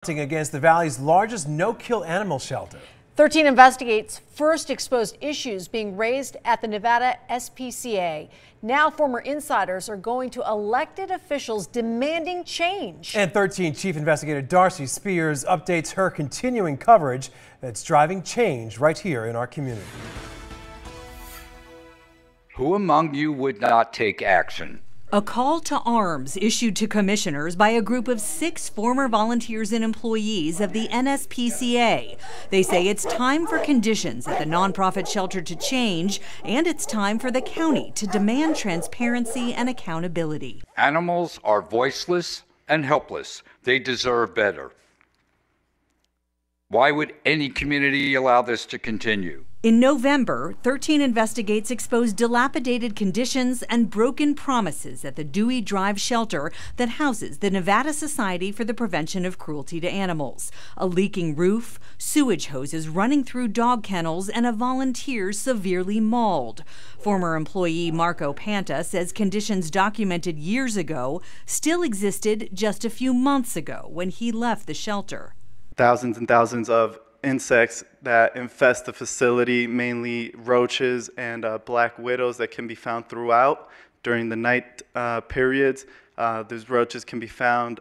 Against the Valley's largest no-kill animal shelter. 13 investigates first exposed issues being raised at the Nevada SPCA. Now former insiders are going to elected officials demanding change. And 13 Chief Investigator Darcy Spears updates her continuing coverage that's driving change right here in our community. Who among you would not take action? A call to arms issued to commissioners by a group of 6 former volunteers and employees of the NSPCA. They say it's time for conditions at the nonprofit shelter to change, and it's time for the county to demand transparency and accountability. Animals are voiceless and helpless. They deserve better. Why would any community allow this to continue? In November, 13 investigates exposed dilapidated conditions and broken promises at the Dewey Drive shelter that houses the Nevada Society for the Prevention of Cruelty to Animals. A leaking roof, sewage hoses running through dog kennels, and a volunteer severely mauled. Former employee Marco Panta says conditions documented years ago still existed just a few months ago when he left the shelter. Thousands and thousands of insects that infest the facility, mainly roaches and black widows that can be found throughout during the night periods. Those roaches can be found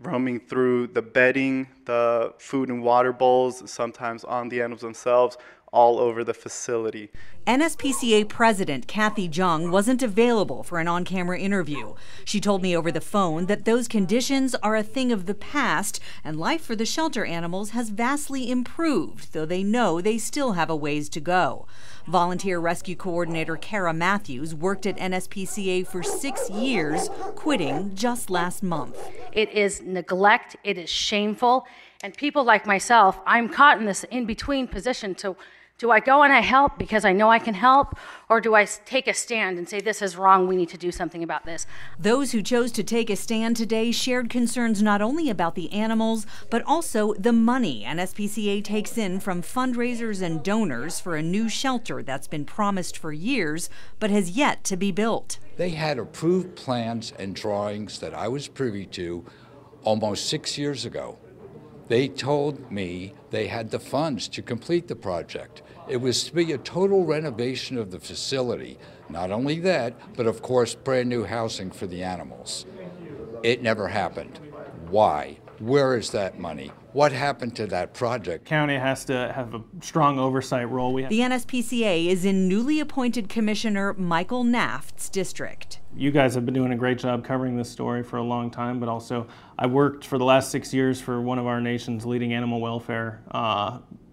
roaming through the bedding, the food and water bowls, sometimes on the animals themselves, all over the facility. NSPCA President Kathy Jung wasn't available for an on-camera interview. She told me over the phone that those conditions are a thing of the past and life for the shelter animals has vastly improved, though they know they still have a ways to go. Volunteer Rescue Coordinator Kara Matthews worked at NSPCA for 6 years, quitting just last month. It is neglect, it is shameful, and people like myself, I'm caught in this in-between position to do I go and I help because I know I can help, or do I take a stand and say this is wrong, we need to do something about this? Those who chose to take a stand today shared concerns not only about the animals, but also the money NSPCA takes in from fundraisers and donors for a new shelter that's been promised for years, but has yet to be built. They had approved plans and drawings that I was privy to almost 6 years ago. They told me they had the funds to complete the project. It was to be a total renovation of the facility. Not only that, but of course, brand new housing for the animals. It never happened. Why? Where is that money? What happened to that project? County has to have a strong oversight role. The NSPCA is in newly appointed Commissioner Michael Naft's district. You guys have been doing a great job covering this story for a long time, but also I worked for the last 6 years for one of our nation's leading animal welfare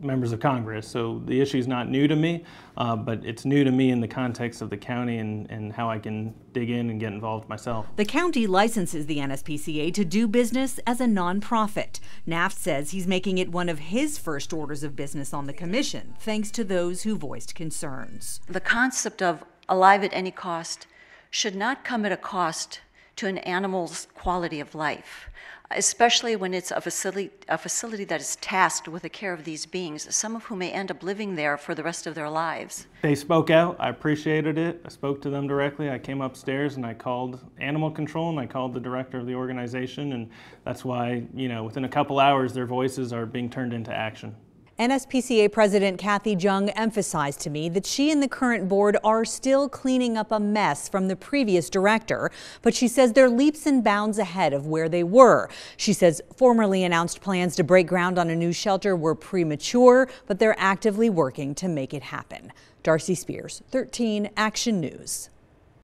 members of Congress. So the issue is not new to me, but it's new to me in the context of the county and how I can dig in and get involved myself. The county licenses the NSPCA to do business as a nonprofit. Naft says he's making it one of his first orders of business on the commission, thanks to those who voiced concerns. The concept of alive at any cost should not come at a cost to an animal's quality of life, especially when it's a facility that is tasked with the care of these beings, some of whom may end up living there for the rest of their lives. They spoke out. I appreciated it. I spoke to them directly. I came upstairs and I called animal control and I called the director of the organization, and that's why, within a couple hours their voices are being turned into action. NSPCA President Kathy Jung emphasized to me that she and the current board are still cleaning up a mess from the previous director, but she says they're leaps and bounds ahead of where they were. She says formerly announced plans to break ground on a new shelter were premature, but they're actively working to make it happen. Darcy Spears, 13 Action News.